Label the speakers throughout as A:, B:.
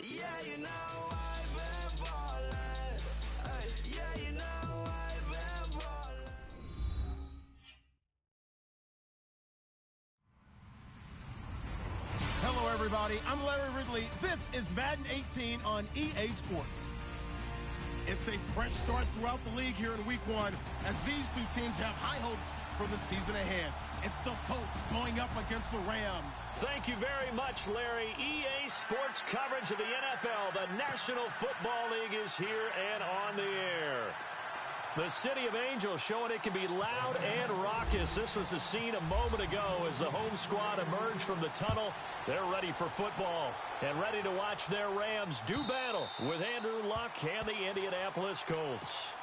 A: Yeah, you know I've been ballin'. Yeah, you know I've been ballin'.
B: Hello, everybody. I'm Larry Ridley. This is Madden 18 on EA Sports. It's a fresh start throughout the league here in Week 1 as these two teams have high hopes for the season ahead. It's the Colts going up against the Rams.
C: Thank you very much, Larry. EA Sports coverage of the NFL. The National Football League is here and on the air. The City of Angels showing it can be loud and raucous. This was the scene a moment ago as the home squad emerged from the tunnel. They're ready for football and ready to watch their Rams do battle with Andrew Luck and the Indianapolis Colts.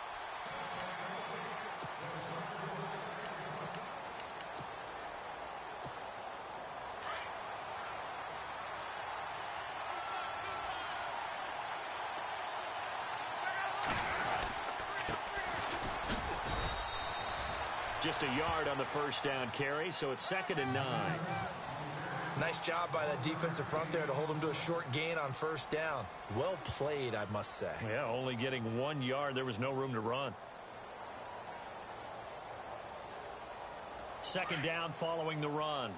C: Just a yard on the first down carry, so it's 2nd and 9.
D: Nice job by that defensive front there to hold them to a short gain on first down. Well played, I must say.
C: Yeah, only getting 1 yard. There was no room to run. 2nd down following the run.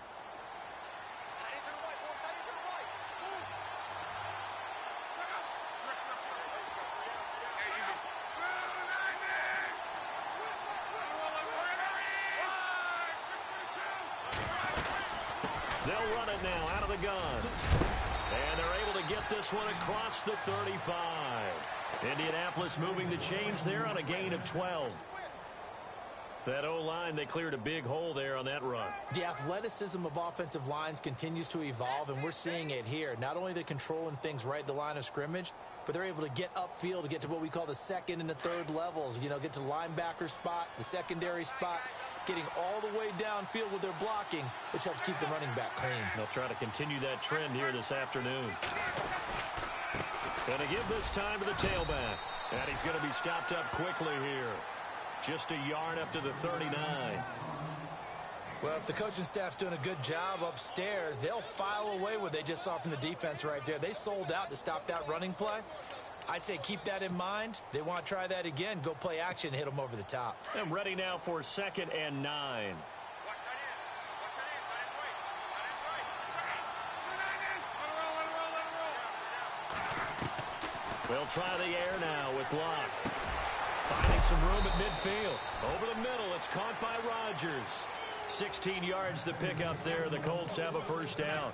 C: They'll run it now out of the gun. And they're able to get this one across the 35. Indianapolis moving the chains there on a gain of 12. That O-line, they cleared a big hole there on that run.
D: The athleticism of offensive lines continues to evolve, and we're seeing it here. Not only the controlling things right at the line of scrimmage, but they're able to get upfield to get to what we call the second and the third levels. You know, get to the linebacker spot, the secondary spot, getting all the way downfield with their blocking, which helps keep the running back clean.
C: They'll try to continue that trend here this afternoon. Going to give this time to the tailback. And he's going to be stopped up quickly here. Just a yard up to the 39.
D: Well, if the coaching staff's doing a good job upstairs, they'll file away what they just saw from the defense right there. They sold out to stop that running play. I'd say keep that in mind. They want to try that again. Go play action, hit them over the top.
C: And ready now for 2nd and 9. They'll try the air now with Locke. Finding some room at midfield. Over the middle, it's caught by Rodgers. 16 yards to pick up there. The Colts have a first down.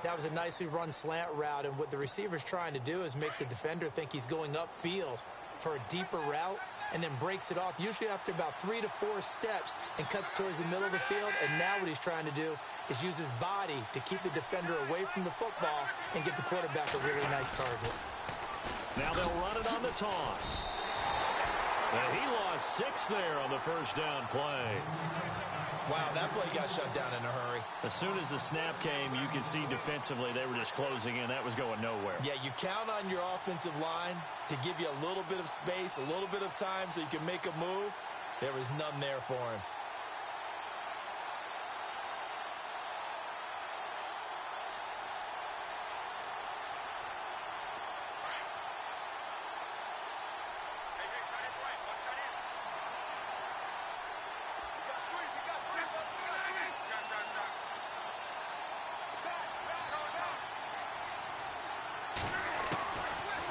D: That was a nicely run slant route, and what the receiver's trying to do is make the defender think he's going upfield for a deeper route and then breaks it off, usually after about 3 to 4 steps, and cuts towards the middle of the field. And now what he's trying to do is use his body to keep the defender away from the football and get the quarterback a really nice target.
C: Now they'll run it on the toss. And he lost 6 there on the first down play.
D: Wow, that play got shut down in a hurry.
C: As soon as the snap came, you could see defensively they were just closing in. That was going nowhere.
D: Yeah, you count on your offensive line to give you a little bit of space, a little bit of time so you can make a move. There was none there for him.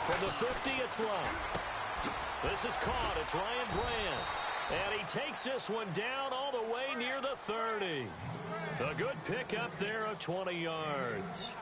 C: From the 50, it's Locke. This is caught. It's Ryan Brand. And he takes this one down all the way near the 30. A good pickup there of 20 yards.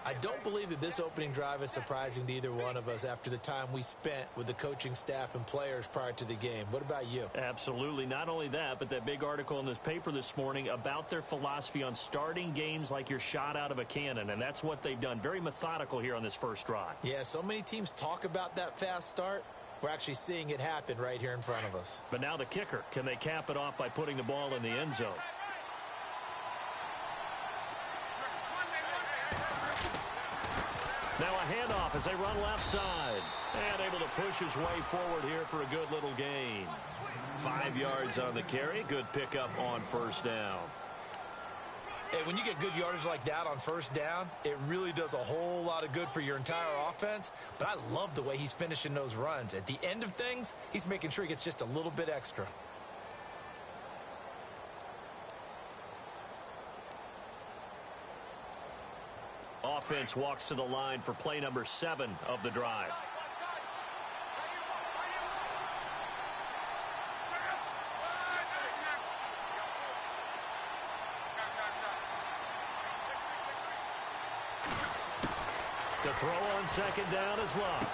D: I don't believe that this opening drive is surprising to either one of us after the time we spent with the coaching staff and players prior to the game. What about you?
C: Absolutely. Not only that, but that big article in this paper this morning about their philosophy on starting games like you're shot out of a cannon, and that's what they've done. Very methodical here on this first drive.
D: Yeah, so many teams talk about that fast start. We're actually seeing it happen right here in front of us.
C: But now the kicker. Can they cap it off by putting the ball in the end zone? Now a handoff as they run left side. And able to push his way forward here for a good little gain. 5 yards on the carry. Good pickup on first down.
D: Hey, when you get good yardage like that on first down, it really does a whole lot of good for your entire offense. But I love the way he's finishing those runs. At the end of things, he's making sure he gets just a little bit extra.
C: Offense walks to the line for play number 7 of the drive. To throw on second down is Love.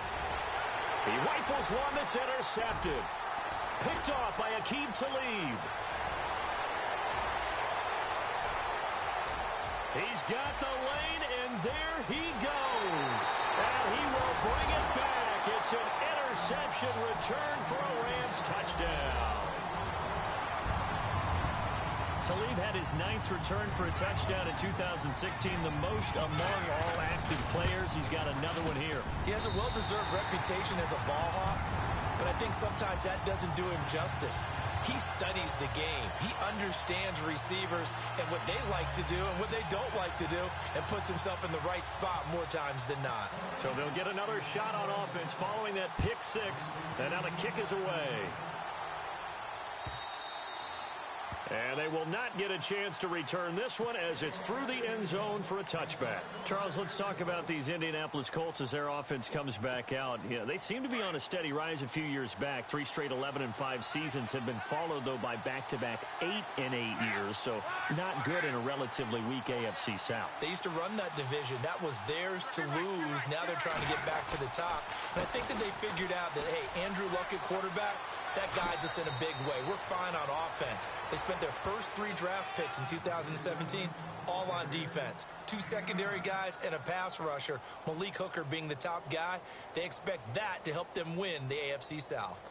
C: He rifles one that's intercepted. Picked off by Aqib Talib. He's got the lane, and there he goes. And he will bring it back. It's an interception return for a Rams touchdown. Talib had his 9th return for a touchdown in 2016, the most among all active players. He's got another one here.
D: He has a well-deserved reputation as a ball hawk, but I think sometimes that doesn't do him justice. He studies the game. He understands receivers and what they like to do and what they don't like to do, and puts himself in the right spot more times than not.
C: So they'll get another shot on offense following that pick 6, and now the kick is away. And they will not get a chance to return this one as it's through the end zone for a touchback. Charles, let's talk about these Indianapolis Colts as their offense comes back out. Yeah, they seem to be on a steady rise a few years back. 3 straight 11-5 seasons have been followed, though, by back-to-back 8-8 years. So not good in a relatively weak AFC South.
D: They used to run that division. That was theirs to lose. Now they're trying to get back to the top. And I think that they figured out that, hey, Andrew Luck at quarterback, that guides us in a big way. We're fine on offense. They spent their first 3 draft picks in 2017 all on defense. 2 secondary guys and a pass rusher, Malik Hooker being the top guy. They expect that to help them win the AFC South.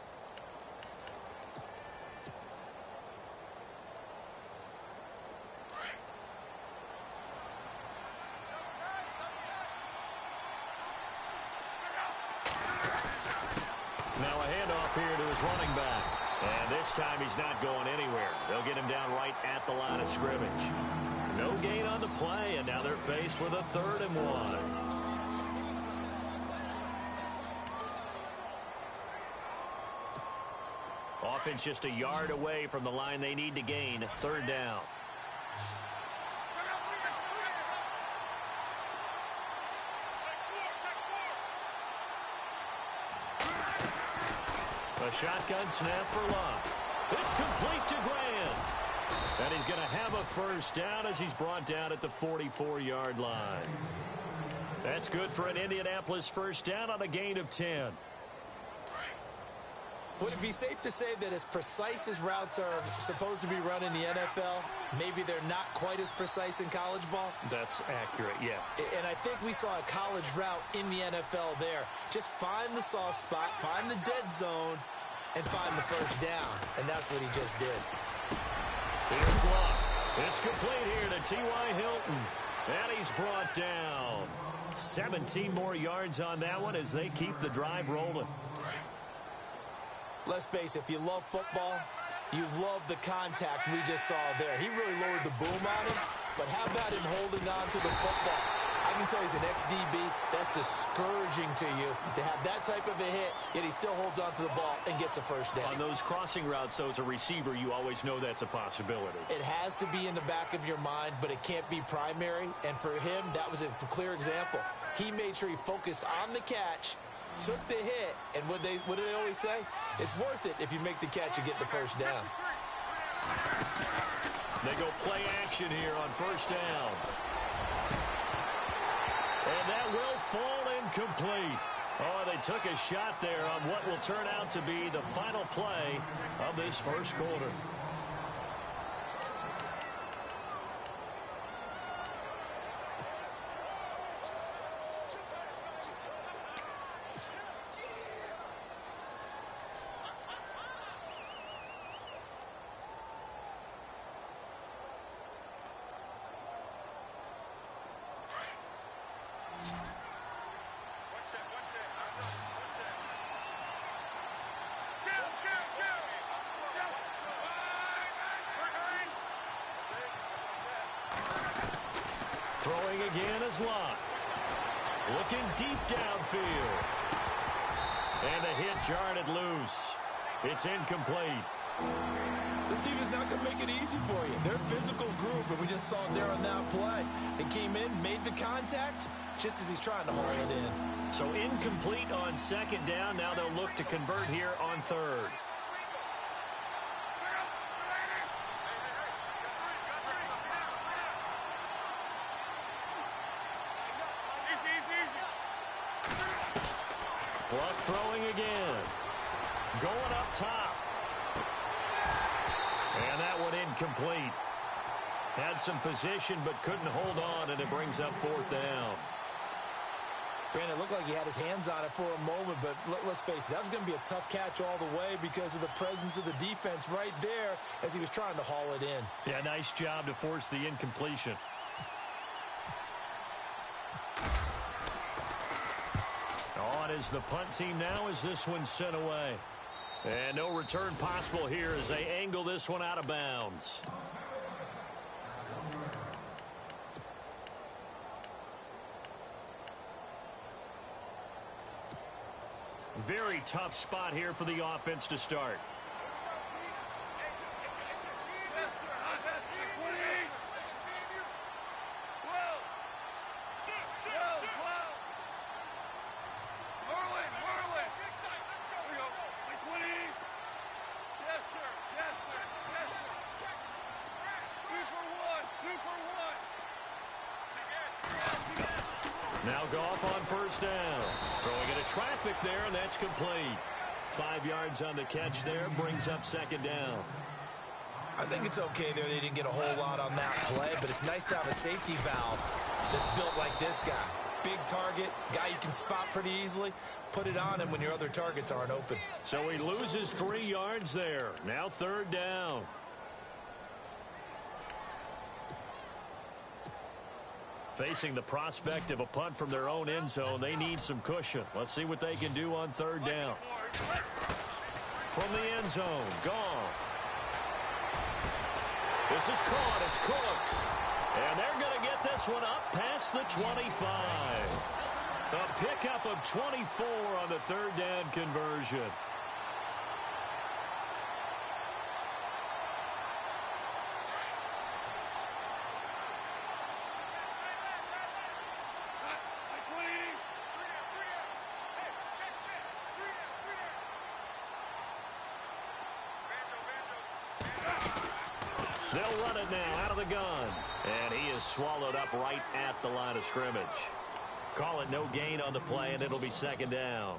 C: Now a handoff here to his running back. And this time he's not going anywhere. They'll get him down right at the line of scrimmage. No gain on the play, and now they're faced with a 3rd and 1. Offense just a yard away from the line they need to gain. 3rd down. A shotgun snap for Love. It's complete to Grant. And he's going to have a first down as he's brought down at the 44-yard line. That's good for an Indianapolis first down on a gain of 10.
D: Would it be safe to say that as precise as routes are supposed to be run in the NFL, maybe they're not quite as precise in college ball?
C: That's accurate, yeah.
D: And I think we saw a college route in the NFL there. Just find the soft spot, find the dead zone, and find the first down. And that's what he just did.
C: Here's Love. It's complete here to T.Y. Hilton. And he's brought down. 17 more yards on that one as they keep the drive rolling.
D: Let's face it, if you love football, you love the contact we just saw there. He really lowered the boom on him, but how about him holding on to the football? I can tell you as an ex-DB, that's discouraging to you to have that type of a hit, yet he still holds on to the ball and gets a first down.
C: On those crossing routes, though, as a receiver, you always know that's a possibility.
D: It has to be in the back of your mind, but it can't be primary, and for him, that was a clear example. He made sure he focused on the catch, took the hit, and what do they always say? It's worth it if you make the catch and get the first down.
C: They go play action here on first down. And that will fall incomplete. Oh, they took a shot there on what will turn out to be the final play of this first quarter. Throwing again is Lott. Looking deep downfield. And a hit jarred it loose. It's incomplete.
E: This team is not going to make it easy for you. They're a physical group, and we just saw it there on that play. It came in, made the contact, just as he's trying to haul it in.
C: So incomplete on second down. Now they'll look to convert here on third. Luck throwing again. Going up top. And that one incomplete. Had some position but couldn't hold on, and it brings up fourth down.
E: Brandon, it looked like he had his hands on it for a moment, but let's face it, that was going to be a tough catch all the way because of the presence of the defense right there as he was trying to haul it in.
C: Yeah, nice job to force the incompletion. On is the punt team now as this one's sent away. And no return possible here as they angle this one out of bounds. Very tough spot here for the offense to start. Now Goff on first down. Throwing into traffic there, and that's complete. 5 yards on the catch there, brings up second down.
E: I think it's okay there. They didn't get a whole lot on that play, but it's nice to have a safety valve that's built like this guy. Big target, guy you can spot pretty easily. Put it on him when your other targets aren't open.
C: So he loses 3 yards there. Now third down. Facing the prospect of a punt from their own end zone, they need some cushion. Let's see what they can do on third down. From the end zone, Goff. This is caught. It's Cooks. And they're going to get this one up past the 25. A pickup of 24 on the third down conversion. They'll run it now out of the gun. And he is swallowed up right at the line of scrimmage. Call it no gain on the play, and it'll be second down.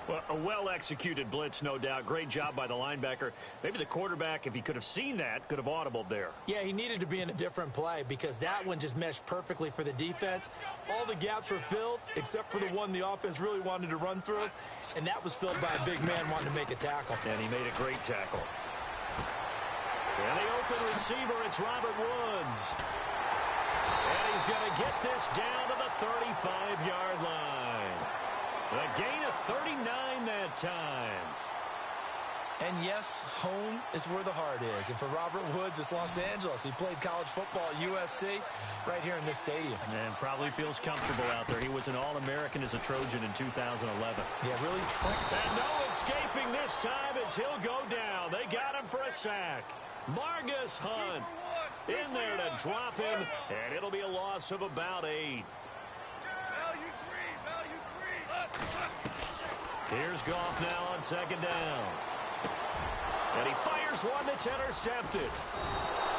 C: Well, a well-executed blitz, no doubt. Great job by the linebacker. Maybe the quarterback, if he could have seen that, could have audibled there.
D: Yeah, he needed to be in a different play because that one just meshed perfectly for the defense. All the gaps were filled except for the one the offense really wanted to run through, and that was filled by a big man wanting to make a tackle.
C: And he made a great tackle. And the open receiver, it's Robert Woods. And he's going to get this down to the 35-yard line. A gain of 39 that time.
E: And yes, home is where the heart is. And for Robert Woods, it's Los Angeles. He played college football at USC right here in this stadium.
C: And probably feels comfortable out there. He was an All-American as a Trojan in 2011.
E: Yeah, really tricked.
C: And no escaping this time as he'll go down. They got him for a sack. Margus Hunt in there to drop him, and it'll be a loss of about 8. Here's Goff now on second down. And he fires one that's intercepted.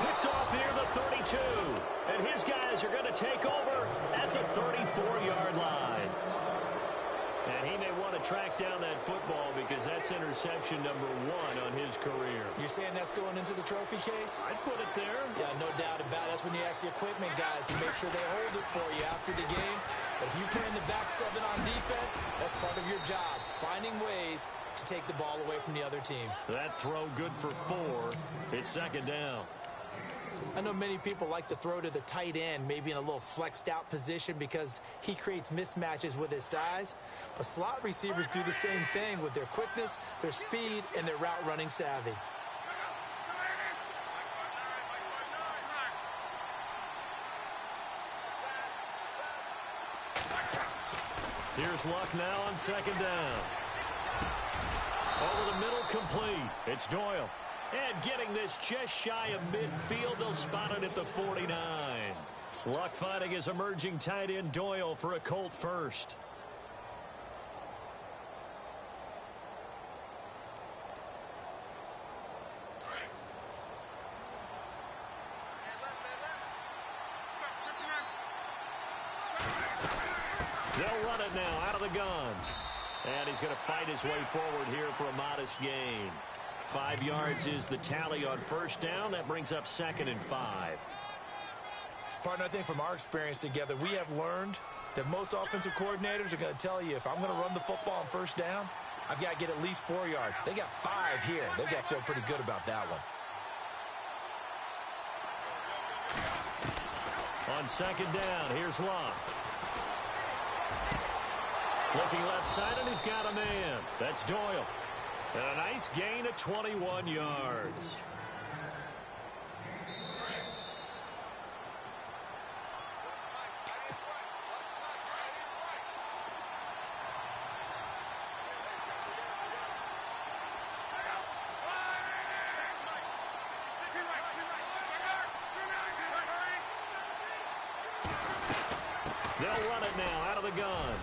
C: Picked off near the 32. And his guys are going to take over at the 34-yard line. And he may want to track down that football because that's interception number 1 on his career.
E: You're saying that's going into the trophy case?
C: I'd put it there.
E: Yeah, no doubt about it. That's when you ask the equipment guys to make sure they hold it for you after the game. But if you play in the back 7 on defense, that's part of your job, finding ways to take the ball away from the other team.
C: That throw good for 4. It's second down.
D: I know many people like to throw to the tight end, maybe in a little flexed out position because he creates mismatches with his size. But slot receivers do the same thing with their quickness, their speed, and their route running savvy.
C: Here's Luck now on second down. Over the middle, complete. It's Doyle. And getting this just shy of midfield, they'll spot it at the 49. Luck finding his emerging tight end Doyle for a Colt first. They'll run it now out of the gun. And he's going to fight his way forward here for a modest gain. 5 yards is the tally on first down. That brings up 2nd and 5.
E: Partner, I think from our experience together, we have learned that most offensive coordinators are going to tell you, if I'm going to run the football on first down, I've got to get at least 4 yards. They got 5 here. They've got to feel pretty good about that one.
C: On second down, here's Luck. Looking left side, and he's got a man. That's Doyle. And a nice gain of 21 yards. They'll run it now out of the gun.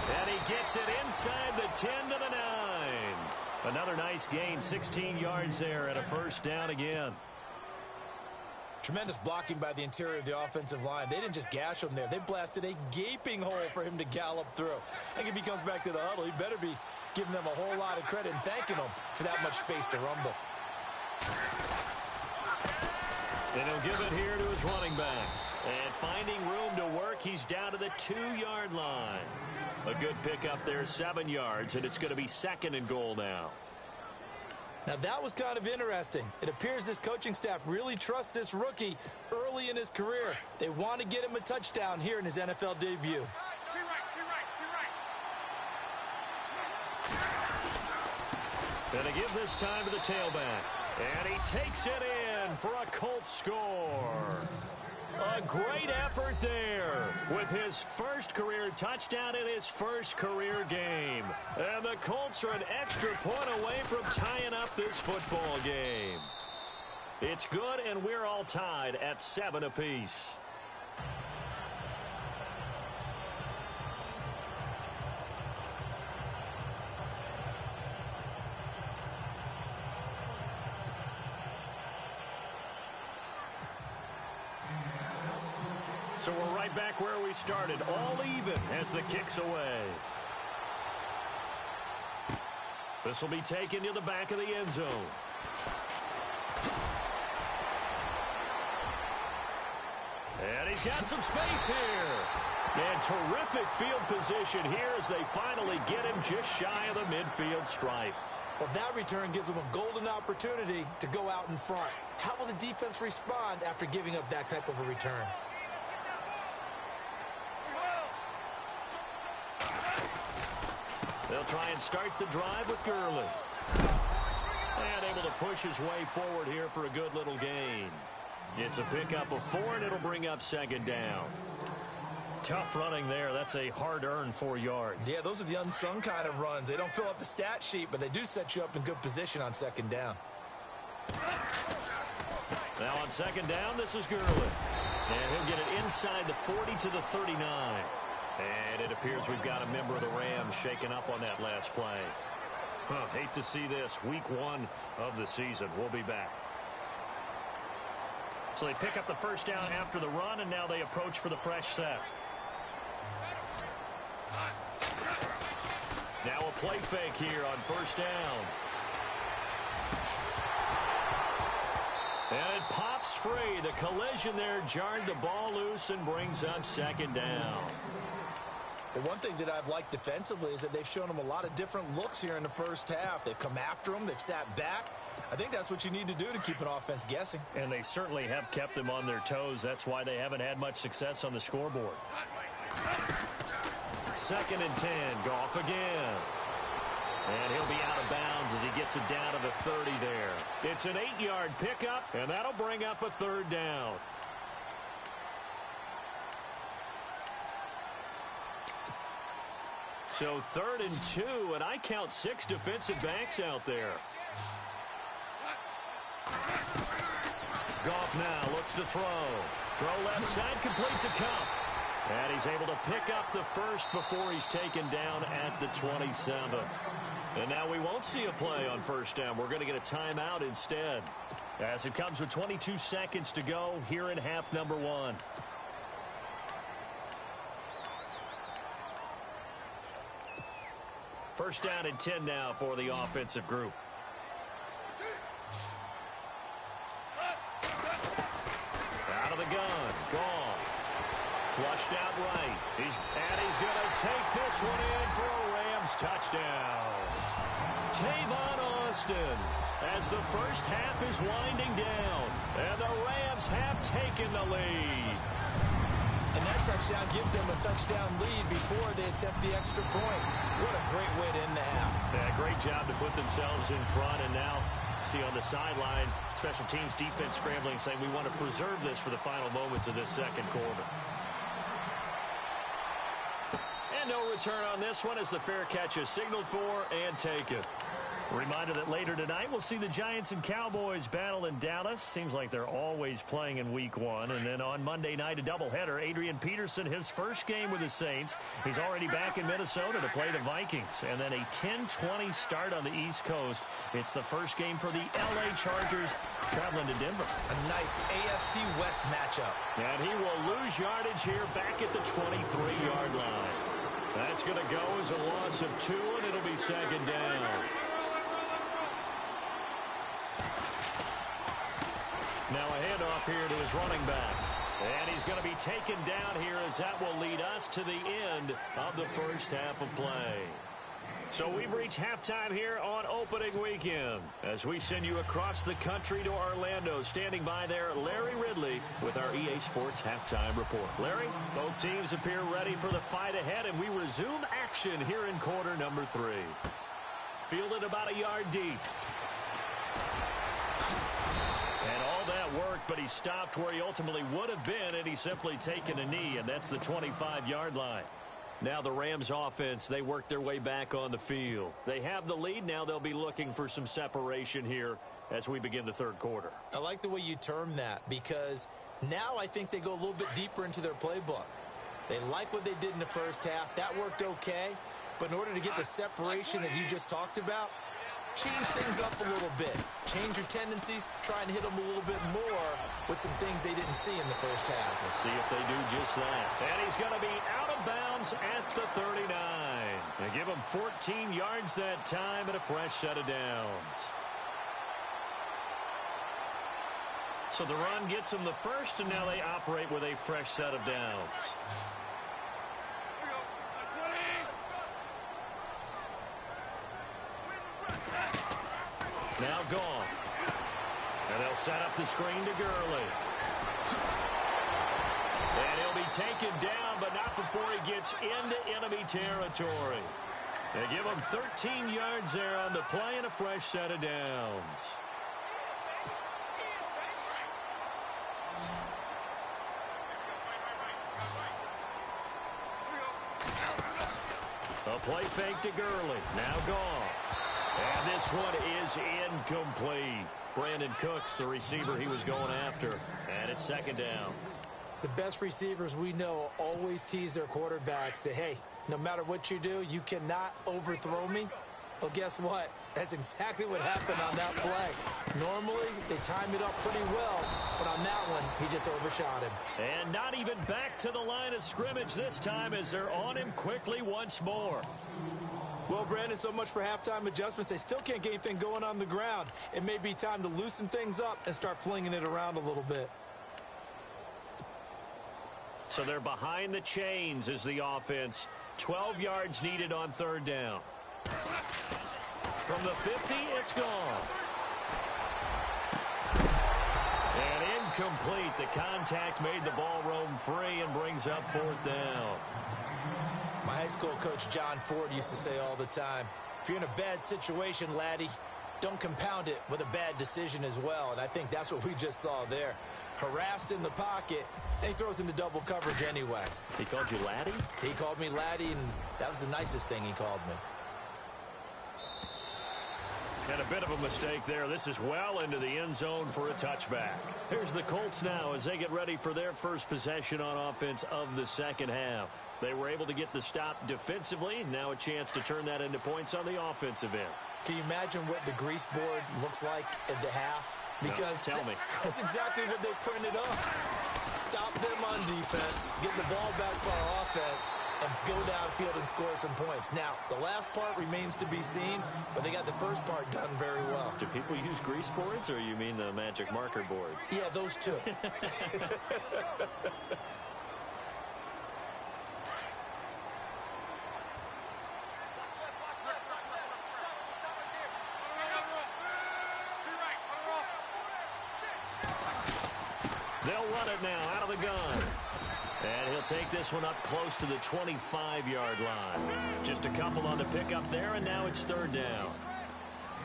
C: And he gets it inside the 10 to the 9. Another nice gain, 16 yards there and a first down again.
E: Tremendous blocking by the interior of the offensive line. They didn't just gash him there. They blasted a gaping hole for him to gallop through. I think if he comes back to the huddle, he better be giving them a whole lot of credit and thanking them for that much space to rumble.
C: And he'll give it here to his running back. And finding room to work, he's down to the 2-yard line. A good pickup there, 7 yards, and it's going to be 2nd and goal now.
D: Now, that was kind of interesting. It appears this coaching staff really trusts this rookie early in his career. They want to get him a touchdown here in his NFL debut.
C: And to give this time to the tailback. And he takes it in for a Colts score. A great effort there with his first career touchdown in his first career game. And the Colts are an extra point away from tying up this football game. It's good, and we're all tied at 7 apiece. So we're right back where we started, all even as the kick's away. This will be taken to the back of the end zone. And he's got some space here. And terrific field position here as they finally get him just shy of the midfield stripe.
D: Well, that return gives them a golden opportunity to go out in front. How will the defense respond after giving up that type of a return?
C: They'll try and start the drive with Gurley. And able to push his way forward here for a good little gain. It's a pickup of 4, and it'll bring up 2nd down. Tough running there. That's a hard-earned 4 yards.
E: Yeah, those are the unsung kind of runs. They don't fill up the stat sheet, but they do set you up in good position on 2nd down.
C: Now on 2nd down, this is Gurley. And he'll get it inside the 40 to the 39. And it appears we've got a member of the Rams shaken up on that last play. Hate to see this. Week 1 of the season. We'll be back. So they pick up the first down after the run, and now they approach for the fresh set. Now a play fake here on first down. And it pops free. The collision there jarred the ball loose and brings up 2nd down.
E: Well, one thing that I've liked defensively is that they've shown them a lot of different looks here in the first half. They've come after them. They've sat back. I think that's what you need to do to keep an offense guessing.
C: And they certainly have kept them on their toes. That's why they haven't had much success on the scoreboard. 2nd and 10. Goff again. And he'll be out of bounds as he gets it down to the 30 there. It's an 8-yard pickup, and that'll bring up a 3rd down. So 3rd and 2, and I count 6 defensive backs out there. Goff now looks to throw. Throw left side, complete to Cup. And he's able to pick up the first before he's taken down at the 27. And now we won't see a play on 1st down. We're going to get a timeout instead, as it comes with 22 seconds to go here in half number 1. First down and 10 now for the offensive group. Out of the gun. Goff. Flushed out right. He's going to take this one in for a Rams touchdown. Tavon Austin, as the first half is winding down, and the Rams have taken the lead.
D: And that touchdown gives them a touchdown lead before they attempt the extra point. What a great way to end the half.
C: Yeah, great job to put themselves in front, and now see on the sideline, special teams defense scrambling, saying we want to preserve this for the final moments of this second quarter. And no return on this one as the fair catch is signaled for and taken. Reminder that later tonight we'll see the Giants and Cowboys battle in Dallas. Seems like they're always playing in week 1. And then on Monday night, a doubleheader. Adrian Peterson, his first game with the Saints. He's already back in Minnesota to play the Vikings. And then a 10-20 start on the East Coast. It's the first game for the L.A. Chargers traveling to Denver.
D: A nice AFC West matchup.
C: And he will lose yardage here back at the 23-yard line. That's going to go as a loss of 2, and it'll be 2nd down. Now a handoff here to his running back. And he's going to be taken down here as that will lead us to the end of the first half of play. So we've reached halftime here on opening weekend as we send you across the country to Orlando. Standing by there, Larry Ridley with our EA Sports Halftime Report. Larry, both teams appear ready for the fight ahead, and we resume action here in quarter number 3. Fielded about a yard deep. And all that worked, but he stopped where he ultimately would have been, and he's simply taken a knee, and that's the 25-yard line. Now the Rams offense, they work their way back on the field. They have the lead. Now they'll be looking for some separation here as we begin the third quarter.
D: I like the way you term that, because now I think they go a little bit deeper into their playbook. They like what they did in the first half. That worked okay. But in order to get the separation that you just talked about, change things up a little bit. Change your tendencies. Try and hit them a little bit more with some things they didn't see in the first half.
C: Let's see if they do just that. And he's going to be out of bounds at the 39. They give him 14 yards that time and a fresh set of downs. So the run gets them the first, and now they operate with a fresh set of downs. Now Goff. And they'll set up the screen to Gurley. And he'll be taken down, but not before he gets into enemy territory. They give him 13 yards there on the play and a fresh set of downs. A play fake to Gurley. Now Goff. And this one is incomplete. Brandon Cooks, the receiver he was going after. And it's 2nd down.
D: The best receivers we know always tease their quarterbacks that, hey, no matter what you do, you cannot overthrow me. Well, guess what? That's exactly what happened on that play. Normally, they time it up pretty well, but on that one, he just overshot him.
C: And not even back to the line of scrimmage this time as they're on him quickly once more.
D: Well, Brandon, so much for halftime adjustments. They still can't get anything going on the ground. It may be time to loosen things up and start flinging it around a little bit.
C: So they're behind the chains as the offense. 12 yards needed on 3rd down. From the 50, it's gone. And incomplete. The contact made the ball roam free and brings up 4th down.
D: My high school coach, John Ford, used to say all the time, if you're in a bad situation, laddie, don't compound it with a bad decision as well. And I think that's what we just saw there.
E: harassed in the pocket, and he throws into double coverage anyway.
C: He called you laddie?
E: He called me laddie, and that was the nicest thing he called me.
C: And a bit of a mistake there. This is well into the end zone for a touchback. Here's the Colts now as they get ready for their first possession on offense of the second half. They were able to get the stop defensively. Now a chance to turn that into points on the offensive end.
E: Can you imagine what the grease board looks like at the half? Because
C: no, tell me.
E: That's exactly what they printed up. Stop them on defense, get the ball back for our offense, and go downfield and score some points. Now, the last part remains to be seen, but they got the first part done very well.
C: Do people use grease boards, or you mean the magic marker boards?
E: Yeah, those two.
C: They'll run it now out of the gun. And he'll take this one up close to the 25-yard line. Just a couple on the pickup there, and now it's third down.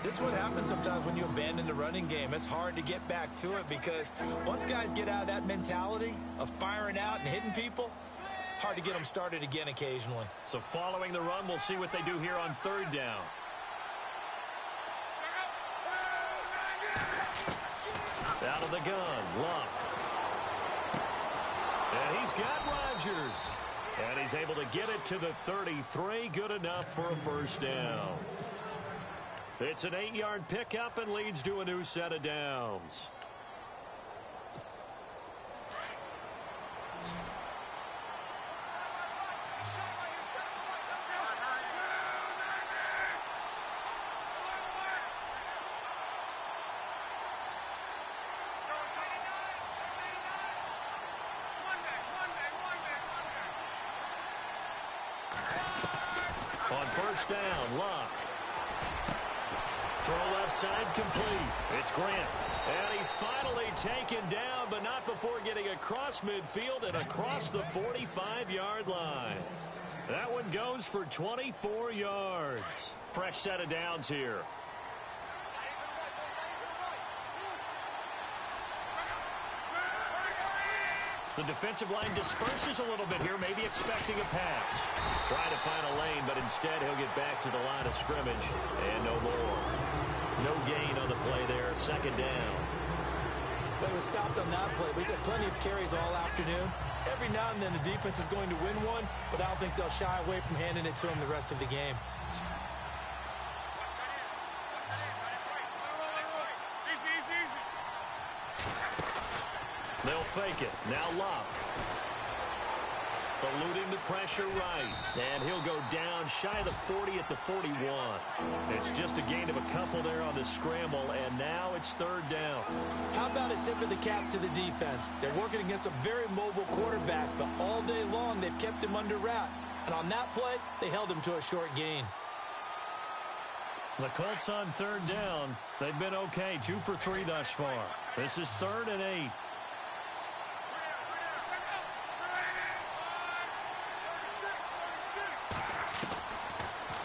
E: This is what happens sometimes when you abandon the running game. It's hard to get back to it because once guys get out of that mentality of firing out and hitting people, hard to get them started again occasionally.
C: So following the run, we'll see what they do here on third down. Out of the gun, Luck. And he's got Rodgers. And he's able to get it to the 33. Good enough for a first down. It's an 8-yard pickup and leads to a new set of downs. On first down, Luck. Throw left side complete. It's Grant. And he's finally taken down, but not before getting across midfield and across the 45-yard line. That one goes for 24 yards. Fresh set of downs here. The defensive line disperses a little bit here, maybe expecting a pass. Trying to find a lane, but instead he'll get back to the line of scrimmage. And no more. No gain on the play there. Second down.
E: Well, he was stopped on that play, but he's had plenty of carries all afternoon. Every now and then the defense is going to win one, but I don't think they'll shy away from handing it to him the rest of the game.
C: They'll fake it. Now Luck. Eluding the pressure right. And he'll go down shy of the 40 at the 41. It's just a gain of a couple there on the scramble, and now it's third down.
E: How about a tip of the cap to the defense? They're working against a very mobile quarterback, but all day long they've kept him under wraps. And on that play, they held him to a short gain.
C: The Colts on third down. They've been okay, 2 for 3 thus far. This is 3rd and 8.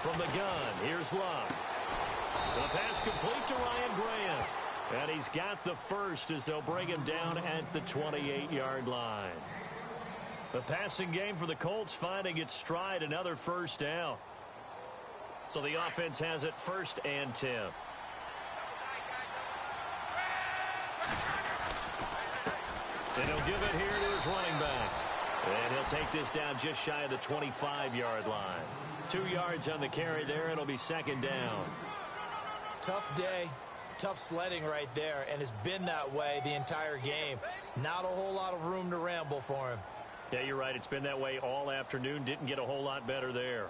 C: From the gun, here's Luck. The pass complete to Ryan Grant. And he's got the first as they'll bring him down at the 28-yard line. The passing game for the Colts finding its stride, another first down. So the offense has it 1st and 10. And he'll give it here to his running back. And he'll take this down just shy of the 25-yard line. 2 yards on the carry there. It'll be second down.
E: Tough day, tough sledding right there, and it's been that way the entire game. Not a whole lot of room to ramble for him.
C: Yeah, you're right. It's been that way all afternoon. Didn't get a whole lot better there.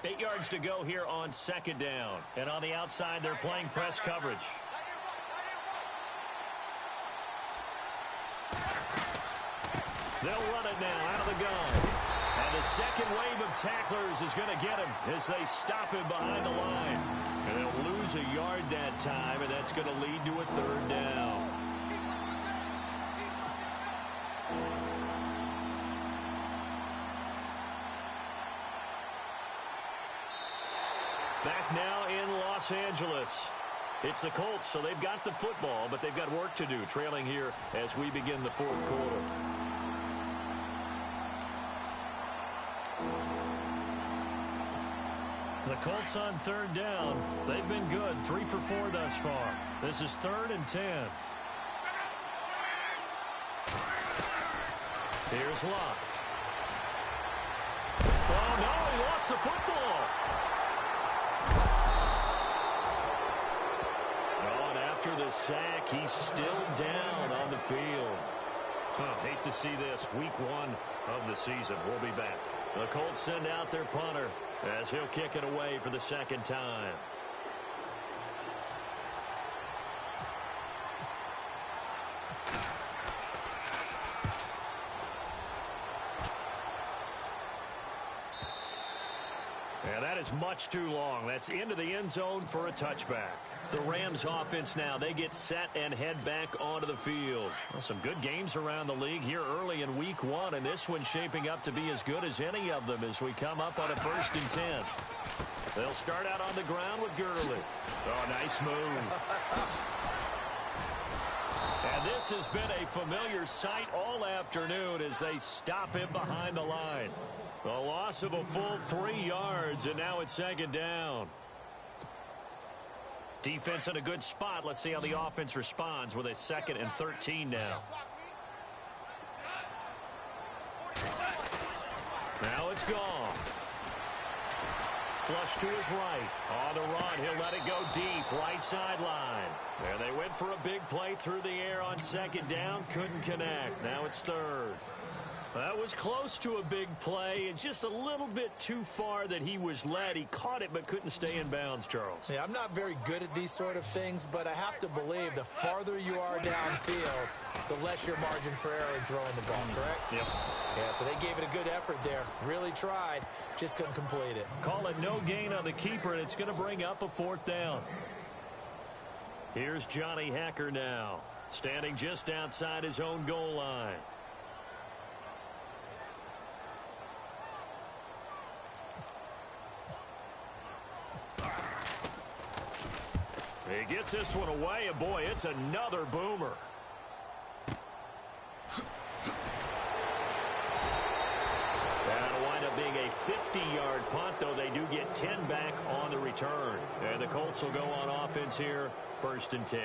C: Eight yards to go here on second down. And on the outside, they're playing press coverage. They'll run it now out of the gun. And the second wave of tacklers is going to get him as they stop him behind the line. And they'll lose a yard that time, and that's going to lead to a third down. Back now in Los Angeles. It's the Colts, so they've got the football, but they've got work to do, trailing here as we begin the fourth quarter. The Colts on third down. They've been good, 3 for 4 thus far. This is 3rd and 10. Here's Locke. Oh, no, he lost the football. Oh, and after the sack, he's still down on the field. Hate to see this. Week 1 of the season. We'll be back. The Colts send out their punter as he'll kick it away for the second time. And that is much too long. That's into the end zone for a touchback. The Rams offense now, they get set and head back onto the field. Well, some good games around the league here early in week 1, and this one's shaping up to be as good as any of them as we come up on a 1st and 10. They'll start out on the ground with Gurley. Oh, nice move. And this has been a familiar sight all afternoon as they stop him behind the line. A loss of a full 3 yards, and now it's 2nd down. Defense in a good spot. Let's see how the offense responds with a 2nd and 13 now. Now it's gone. Flush to his right. On the run, he'll let it go deep. Right sideline. There they went for a big play through the air on 2nd down. Couldn't connect. Now it's 3rd. That was close to a big play and just a little bit too far that he was led. He caught it but couldn't stay in bounds, Charles.
D: Yeah, I'm not very good at these sort of things, but I have to believe the farther you are downfield, the less your margin for error in throwing the ball, correct?
C: Yep.
D: Yeah, so they gave it a good effort there. Really tried, just couldn't complete it.
C: Call it no gain on the keeper, and it's going to bring up a 4th down. Here's Johnny Hacker now, standing just outside his own goal line. He gets this one away, and boy, it's another boomer. That'll wind up being a 50-yard punt, though they do get 10 back on the return. And the Colts will go on offense here, 1st and 10.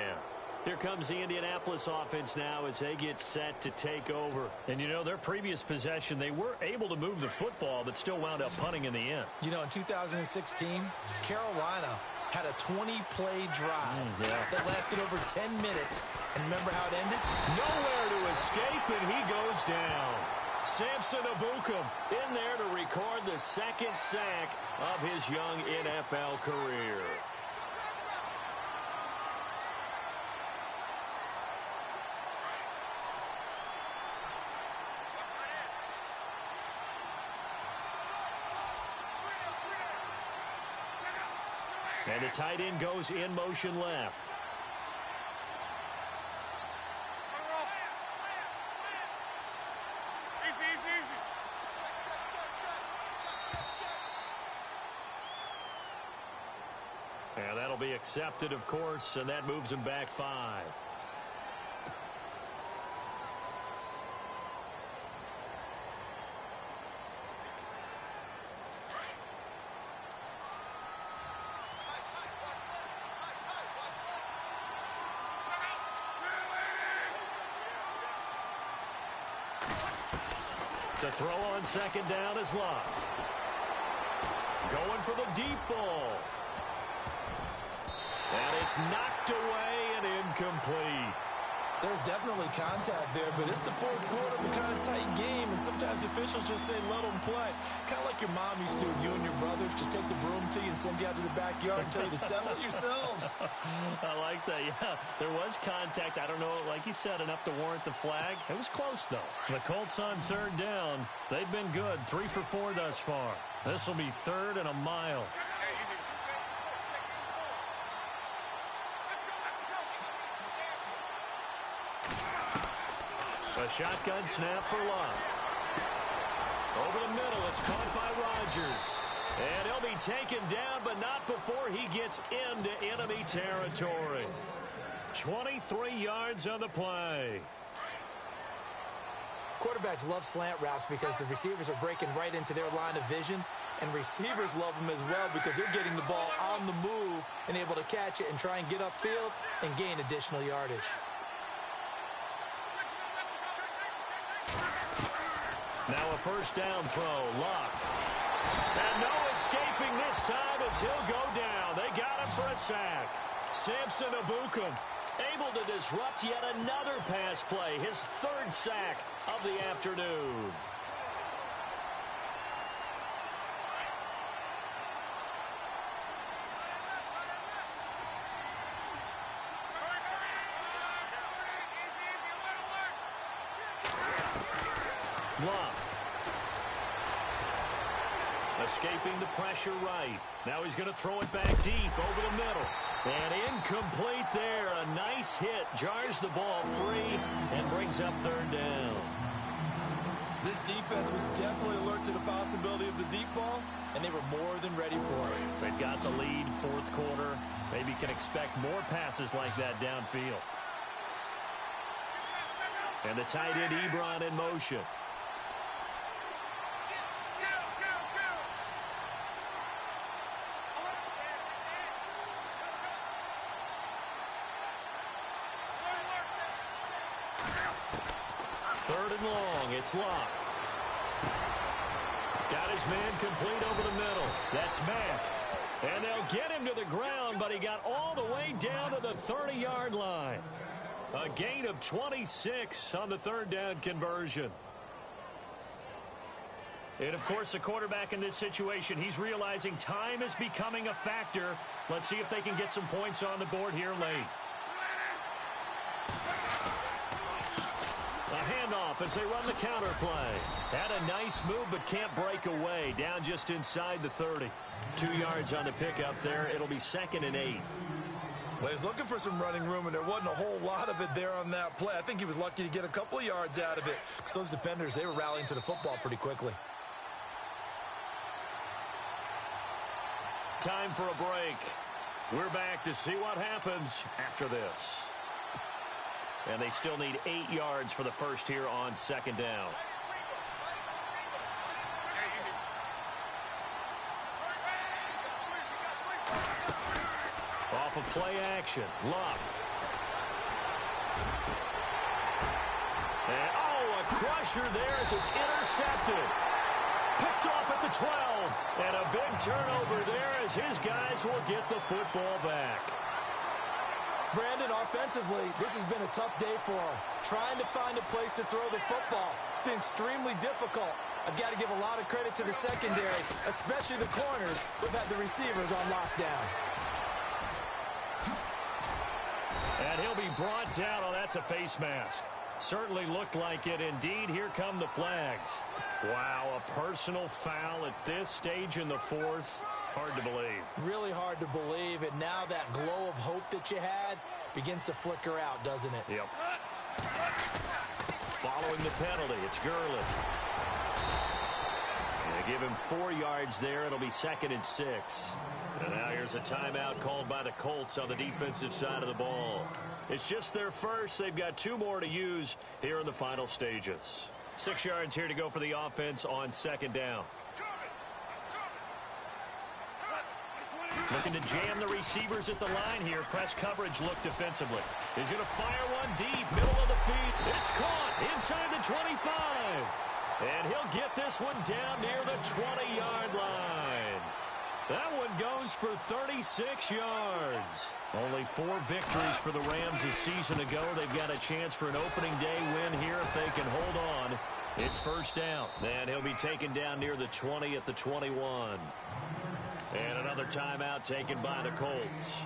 C: Here comes the Indianapolis offense now as they get set to take over. And, you know, their previous possession, they were able to move the football, but still wound up punting in the end.
D: You know, in 2016, Carolina had a 20-play drive that lasted over 10 minutes. And remember how it ended?
C: Nowhere to escape, and he goes down. Samson Ebukam in there to record the 2nd sack of his young NFL career. And the tight end goes in motion left. And that'll be accepted, of course, and that moves him back 5. To throw on 2nd down is Locke. Going for the deep ball. And it's knocked away and incomplete.
D: There's definitely contact there, but it's the 4th quarter of a kind of tight game, and sometimes officials just say let them play. Kind of like your mom used to with you and your brothers. Just take the broom to you and send you out to the backyard and tell you to settle it yourselves.
C: I like that, yeah. There was contact. I don't know, like you said, enough to warrant the flag. It was close, though. The Colts on 3rd down. They've been good, 3 for 4 thus far. This will be 3rd and a mile. A shotgun snap for Locke. Over the middle, it's caught by Rodgers. And he'll be taken down, but not before he gets into enemy territory. 23 yards on the play.
D: Quarterbacks love slant routes because the receivers are breaking right into their line of vision, and receivers love them as well because they're getting the ball on the move and able to catch it and try and get upfield and gain additional yardage.
C: Now a first down throw, Luck. And no escaping this time as he'll go down. They got him for a sack. Samson Ebukam able to disrupt yet another pass play, his third sack of the afternoon. Luck. Escaping the pressure right. Now he's going to throw it back deep over the middle. And incomplete there. A nice hit. Jars the ball free and brings up third down.
E: This defense was definitely alert to the possibility of the deep ball, and they were more than ready for it.
C: They've got the lead, fourth quarter. Maybe can expect more passes like that downfield. And the tight end Ebron in motion. Third and long, it's Luck. Got his man complete over the middle. That's Mack. And they'll get him to the ground, but he got all the way down to the 30-yard line. A gain of 26 on the third down conversion. And, of course, the quarterback in this situation, he's realizing time is becoming a factor. Let's see if they can get some points on the board here late. A handoff as they run the counter play. Had a nice move but can't break away. Down just inside the 30. 2 yards on the pickup there. It'll be 2nd and 8.
E: Well, he's looking for some running room, and there wasn't a whole lot of it there on that play. I think he was lucky to get a couple of yards out of it because those defenders, they were rallying to the football pretty quickly.
C: Time for a break. We're back to see what happens after this. And they still need 8 yards for the first here on second down. Off of play action, Luck. And, a crusher there as it's intercepted. Picked off at the 12. And a big turnover there as his guys will get the football back.
D: Brandon, offensively, this has been a tough day for him. Trying to find a place to throw the football. It's been extremely difficult. I've got to give a lot of credit to the secondary, especially the corners, who've had the receivers on lockdown.
C: And he'll be brought down. Oh, that's a face mask. Certainly looked like it. Indeed, here come the flags. Wow, a personal foul at this stage in the fourth. Hard to believe. Really hard to believe. And now that glow of hope that you had begins to flicker out, doesn't it? Yep. Following the penalty, it's Gurley. They give him 4 yards there. It'll be 2nd and 6. And now here's a timeout called by the Colts on the defensive side of the ball. It's just their first. They've got 2 more to use here in the final stages. 6 yards here to go for the offense on second down. Looking to jam the receivers at the line here. Press coverage look defensively. He's going to fire one deep, middle of the feet. It's caught inside the 25. And he'll get this one down near the 20-yard line. That one goes for 36 yards. Only 4 victories for the Rams a season ago. They've got a chance for an opening day win here if they can hold on. It's first down. And he'll be taken down near the 20 at the 21. And another timeout taken by the Colts.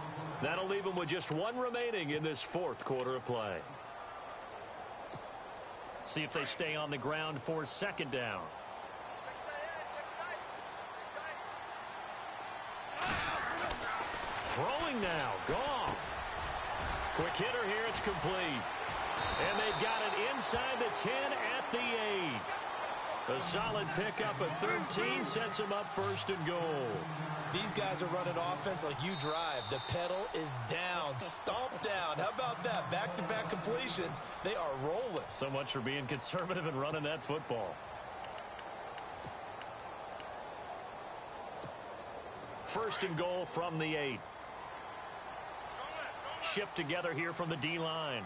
C: That'll leave them with just 1 remaining in this fourth quarter of play. See if they stay on the ground for second down. Throwing now, Goff. Quick hitter here, it's complete. And they've got it inside the 10 at the 8. A solid pickup of 13 sets him up first and goal.
E: These guys are running offense like you drive. The pedal is down, stomp down. How about that? Back-to-back completions. They are rolling.
C: So much for being conservative and running that football. First and goal from the 8. Shift together here from the D-line.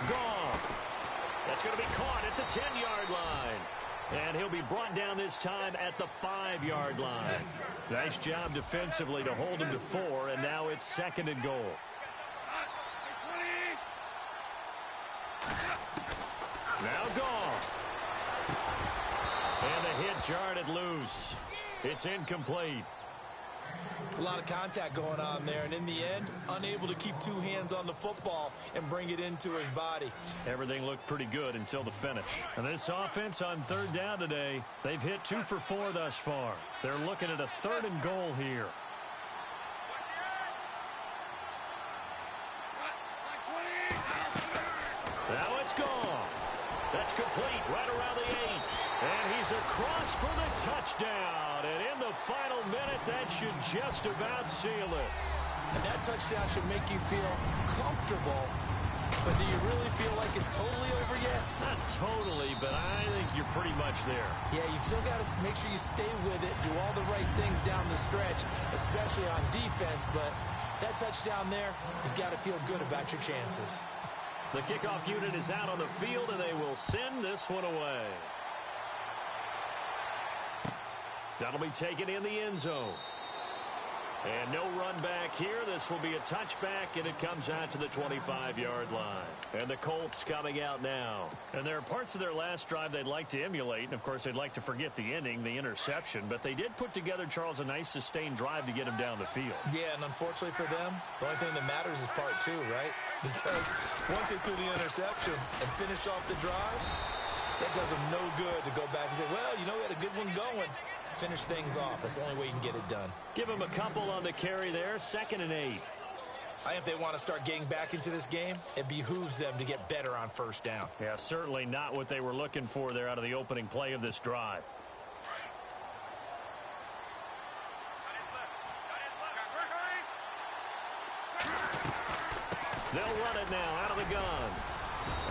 C: Goff. That's going to be caught at the 10-yard line. And he'll be brought down this time at the 5-yard line. Nice job defensively to hold him to 4, and now it's second and goal. Now Goff. And the hit jarred it loose. It's incomplete.
E: It's a lot of contact going on there, and in the end, unable to keep two hands on the football and bring it into his body.
C: Everything looked pretty good until the finish. And this offense on third down today, they've hit 2 for 4 thus far. They're looking at a third and goal here. Now it's gone. That's complete right around the 8. And he's across for the touchdown. And in the final minute, that should just about seal it.
E: And that touchdown should make you feel comfortable. But do you really feel like it's totally over yet?
C: Not totally, but I think you're pretty much there.
E: Yeah, you've still got to make sure you stay with it, do all the right things down the stretch, especially on defense. But that touchdown there, you've got to feel good about your chances.
C: The kickoff unit is out on the field, and they will send this one away. That'll be taken in the end zone. And no run back here. This will be a touchback, and it comes out to the 25-yard line. And the Colts coming out now. And there are parts of their last drive they'd like to emulate. And, of course, they'd like to forget the ending, the interception. But they did put together, Charles, a nice sustained drive to get him down the field.
E: Yeah, and unfortunately for them, the only thing that matters is part 2, right? Because once they threw the interception and finished off the drive, that does them no good to go back and say, well, you know, we had a good one going. Finish things off. That's the only way you can get it done.
C: Give him a couple on the carry there. 2nd and 8.
E: I think if they want to start getting back into this game, it behooves them to get better on first down.
C: Yeah, certainly not what they were looking for there out of the opening play of this drive. They'll run it now out of the gun.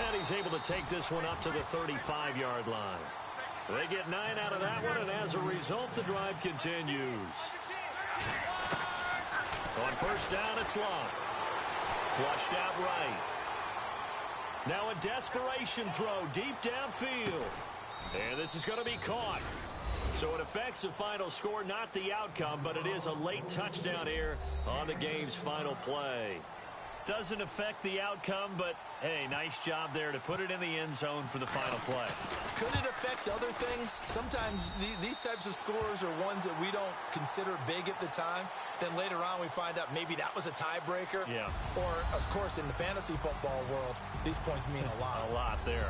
C: And he's able to take this one up to the 35-yard line. They get 9 out of that one, and as a result, the drive continues. On first down, it's Long. Flushed out right. Now a desperation throw deep downfield. And this is going to be caught. So it affects the final score, not the outcome, but it is a late touchdown here on the game's final play. Doesn't affect the outcome, but, hey, nice job there to put it in the end zone for the final play.
E: Could it affect other things? Sometimes these types of scores are ones that we don't consider big at the time. Then later on we find out maybe that was a tiebreaker.
C: Yeah.
E: Or, of course, in the fantasy football world, these points mean a lot.
C: A lot there.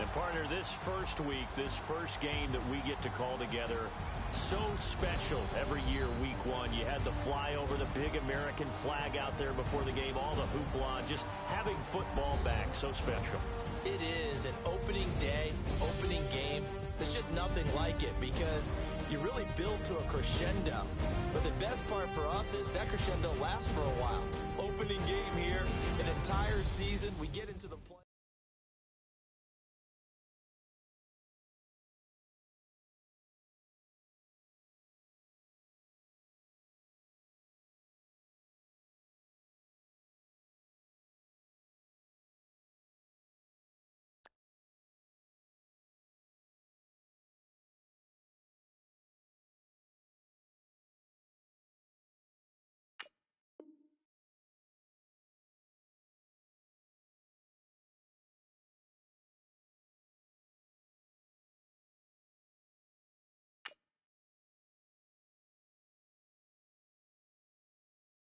C: And, partner, this first week, this first game that we get to call together, so special every year, week 1. You had the flyover, the big American flag out there before the game, all the hoopla, just having football back, so special.
E: It is an opening day, opening game. There's just nothing like it because you really build to a crescendo. But the best part for us is that crescendo lasts for a while. Opening game here, an entire season, we get into the play.